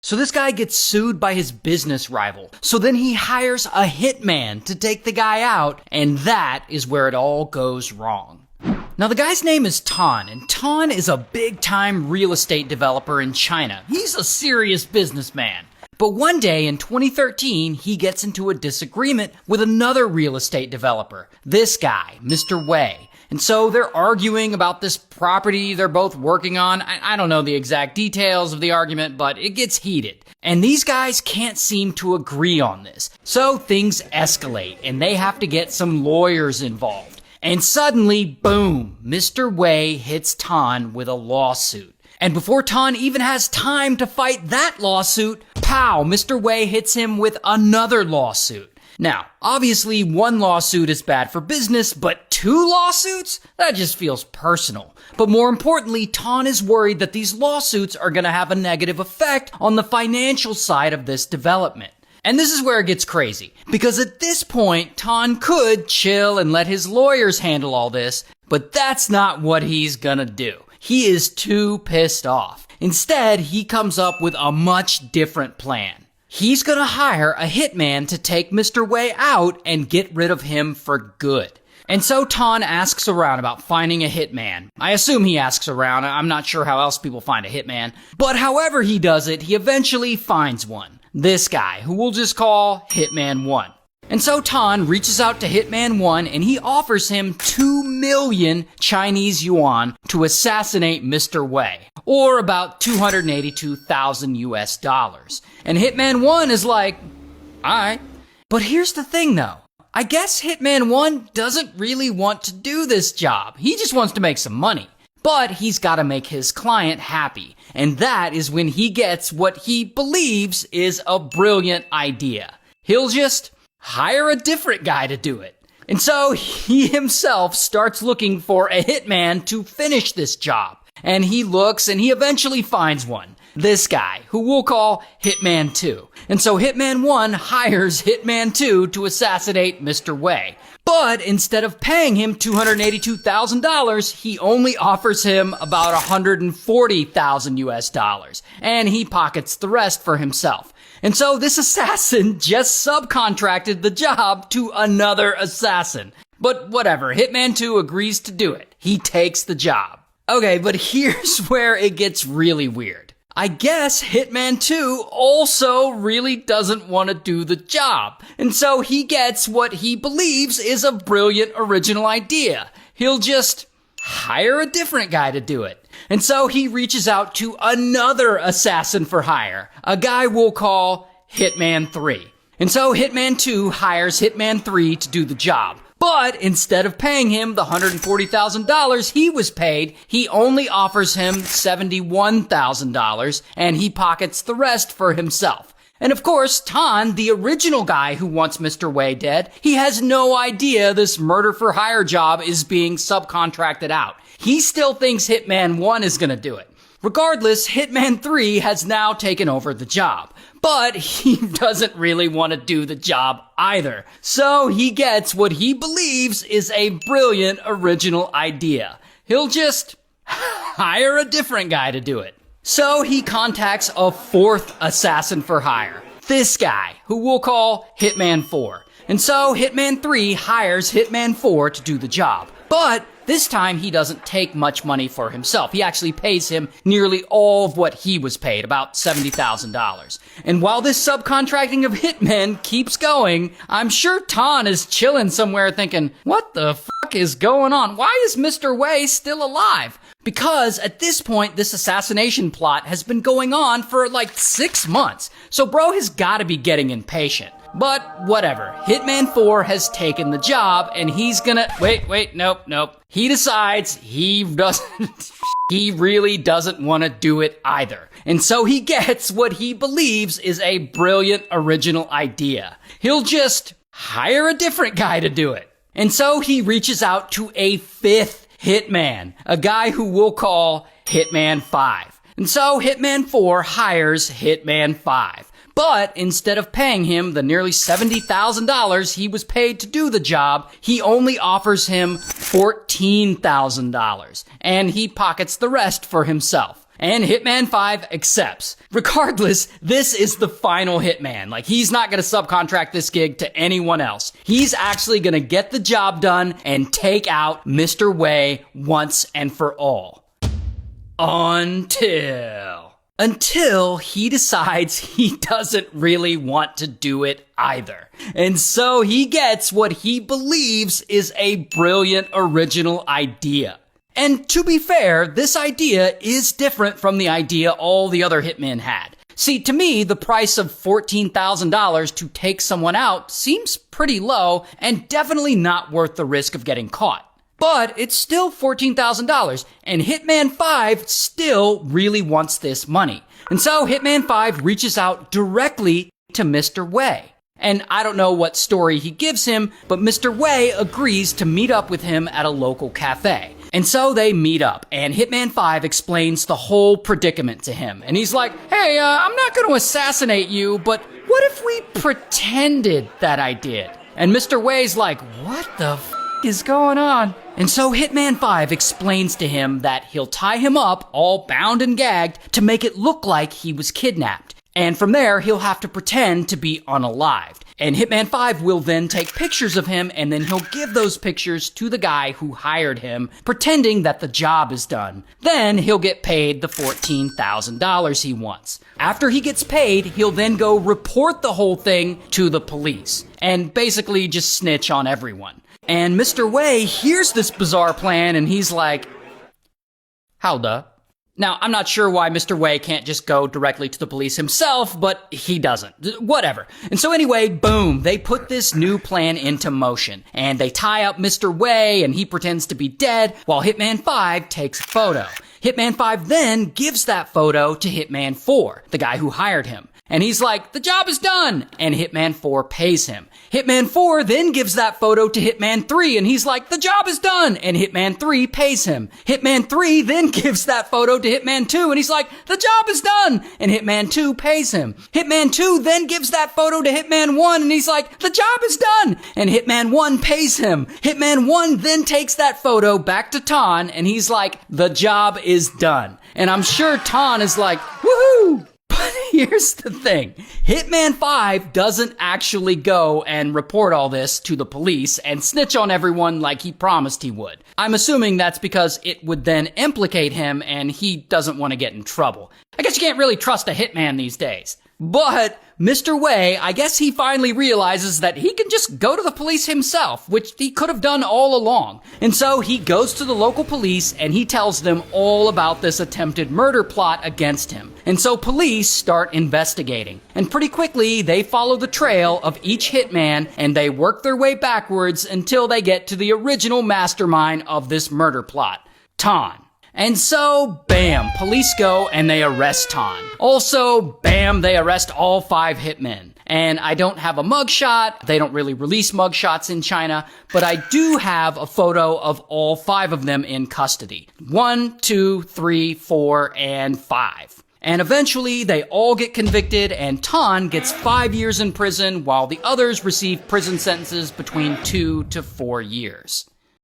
So this guy gets sued by his business rival. So then he hires a hitman to take the guy out, and that is where it all goes wrong. Now the guy's name is Tan, and Tan is a big-time real estate developer in China. He's a serious businessman. But one day in 2013, he gets into a disagreement with another real estate developer. This guy, Mr. Wei. And so they're arguing about this property they're both working on. I don't know the exact details of the argument, but it gets heated. And these guys can't seem to agree on this. So things escalate, and they have to get some lawyers involved. And suddenly, boom, Mr. Wei hits Tan with a lawsuit. And before Tan even has time to fight that lawsuit, pow, Mr. Wei hits him with another lawsuit. Now, obviously one lawsuit is bad for business, but two lawsuits? That just feels personal. But more importantly, Tan is worried that these lawsuits are going to have a negative effect on the financial side of this development. And this is where it gets crazy, because at this point, Tan could chill and let his lawyers handle all this, but that's not what he's gonna do. He is too pissed off. Instead, he comes up with a much different plan. He's gonna hire a hitman to take Mr. Wei out and get rid of him for good. And so Tan asks around about finding a hitman. I assume he asks around. I'm not sure how else people find a hitman. But however he does it, he eventually finds one. This guy, who we'll just call Hitman 1. And so Tan reaches out to Hitman 1 and he offers him 2 million Chinese yuan to assassinate Mr. Wei, or about 282,000 US dollars. And Hitman 1 is like, alright. But here's the thing though. I guess Hitman 1 doesn't really want to do this job. He just wants to make some money. But he's got to make his client happy. And that is when he gets what he believes is a brilliant idea. He'll just hire a different guy to do it. And so he himself starts looking for a hitman to finish this job. And he looks and he eventually finds one. This guy, who we'll call Hitman 2. And so Hitman 1 hires Hitman 2 to assassinate Mr. Wei. But instead of paying him $282,000, he only offers him about 140,000 US dollars. And he pockets the rest for himself. And so this assassin just subcontracted the job to another assassin. But whatever, Hitman 2 agrees to do it. He takes the job. Okay, but here's where it gets really weird. I guess Hitman 2 also really doesn't want to do the job. And so he gets what he believes is a brilliant original idea. He'll just hire a different guy to do it. And so he reaches out to another assassin for hire, a guy we'll call Hitman 3. And so Hitman 2 hires Hitman 3 to do the job. But instead of paying him the $140,000 he was paid, he only offers him $71,000 and he pockets the rest for himself. And of course, Tan, the original guy who wants Mr. Wei dead, he has no idea this murder for hire job is being subcontracted out. He still thinks Hitman 1 is gonna do it. Regardless, Hitman 3 has now taken over the job. But he doesn't really want to do the job either. So he gets what he believes is a brilliant original idea. He'll just hire a different guy to do it. So he contacts a fourth assassin for hire. This guy, who we'll call Hitman 4. And so Hitman 3 hires Hitman 4 to do the job. But this time he doesn't take much money for himself. He actually pays him nearly all of what he was paid, about $70,000. And while this subcontracting of hitmen keeps going, I'm sure Tan is chilling somewhere thinking, what the fuck is going on? Why is Mr. Wei still alive? Because at this point, this assassination plot has been going on for like 6 months. So bro has gotta be getting impatient. But whatever, Hitman 4 has taken the job and he's gonna, nope. He decides he really doesn't want to do it either. And so he gets what he believes is a brilliant original idea. He'll just hire a different guy to do it. And so he reaches out to a fifth hitman, a guy who we'll call Hitman 5. And so Hitman 4 hires Hitman 5. But instead of paying him the nearly $70,000 he was paid to do the job, he only offers him $14,000. And he pockets the rest for himself. And Hitman 5 accepts. Regardless, this is the final Hitman. Like, he's not gonna subcontract this gig to anyone else. He's actually gonna get the job done and take out Mr. Wei once and for all. Until he decides he doesn't really want to do it either. And so he gets what he believes is a brilliant original idea. And to be fair, this idea is different from the idea all the other hitmen had. See, to me, the price of $14,000 to take someone out seems pretty low and definitely not worth the risk of getting caught. But it's still $14,000, and Hitman 5 still really wants this money. And so Hitman 5 reaches out directly to Mr. Wei. And I don't know what story he gives him, but Mr. Wei agrees to meet up with him at a local cafe. And so they meet up, and Hitman 5 explains the whole predicament to him. And he's like, hey, I'm not going to assassinate you, but what if we pretended that I did? And Mr. Wei's like, what the f*** is going on? And so Hitman 5 explains to him that he'll tie him up, all bound and gagged, to make it look like he was kidnapped. And from there, he'll have to pretend to be unalived. And Hitman 5 will then take pictures of him, and then he'll give those pictures to the guy who hired him, pretending that the job is done. Then he'll get paid the $14,000 he wants. After he gets paid, he'll then go report the whole thing to the police, and basically just snitch on everyone. And Mr. Wei hears this bizarre plan, and he's like, how the? Now, I'm not sure why Mr. Wei can't just go directly to the police himself, but he doesn't. Whatever. And so anyway, boom, they put this new plan into motion. And they tie up Mr. Wei, and he pretends to be dead, while Hitman 5 takes a photo. Hitman 5 then gives that photo to Hitman 4, the guy who hired him. And he's like, the job is done! And Hitman 4 pays him. Hitman 4 then gives that photo to Hitman 3, and he's like, the job is done! And Hitman 3 pays him. Hitman 3 then gives that photo to Hitman 2, and he's like, the job is done! And Hitman 2 pays him. Hitman 2 then gives that photo to Hitman 1, and he's like, the job is done! And Hitman 1 pays him. Hitman 1 then takes that photo back to Tan, and he's like, the job is done. And I'm sure Tan is like, woohoo! But here's the thing. Hitman 5 doesn't actually go and report all this to the police and snitch on everyone like he promised he would. I'm assuming that's because it would then implicate him and he doesn't want to get in trouble. I guess you can't really trust a hitman these days. But Mr. Wei, I guess he finally realizes that he can just go to the police himself, which he could have done all along. And so he goes to the local police and he tells them all about this attempted murder plot against him. And so police start investigating. And pretty quickly, they follow the trail of each hitman and they work their way backwards until they get to the original mastermind of this murder plot, Tan. And so, bam, police go and they arrest Tan. Also, bam, they arrest all 5 hitmen. And I don't have a mugshot. They don't really release mugshots in China, but I do have a photo of all 5 of them in custody. 1, 2, 3, 4, and 5. And eventually, they all get convicted, and Tan gets 5 years in prison, while the others receive prison sentences between 2 to 4 years.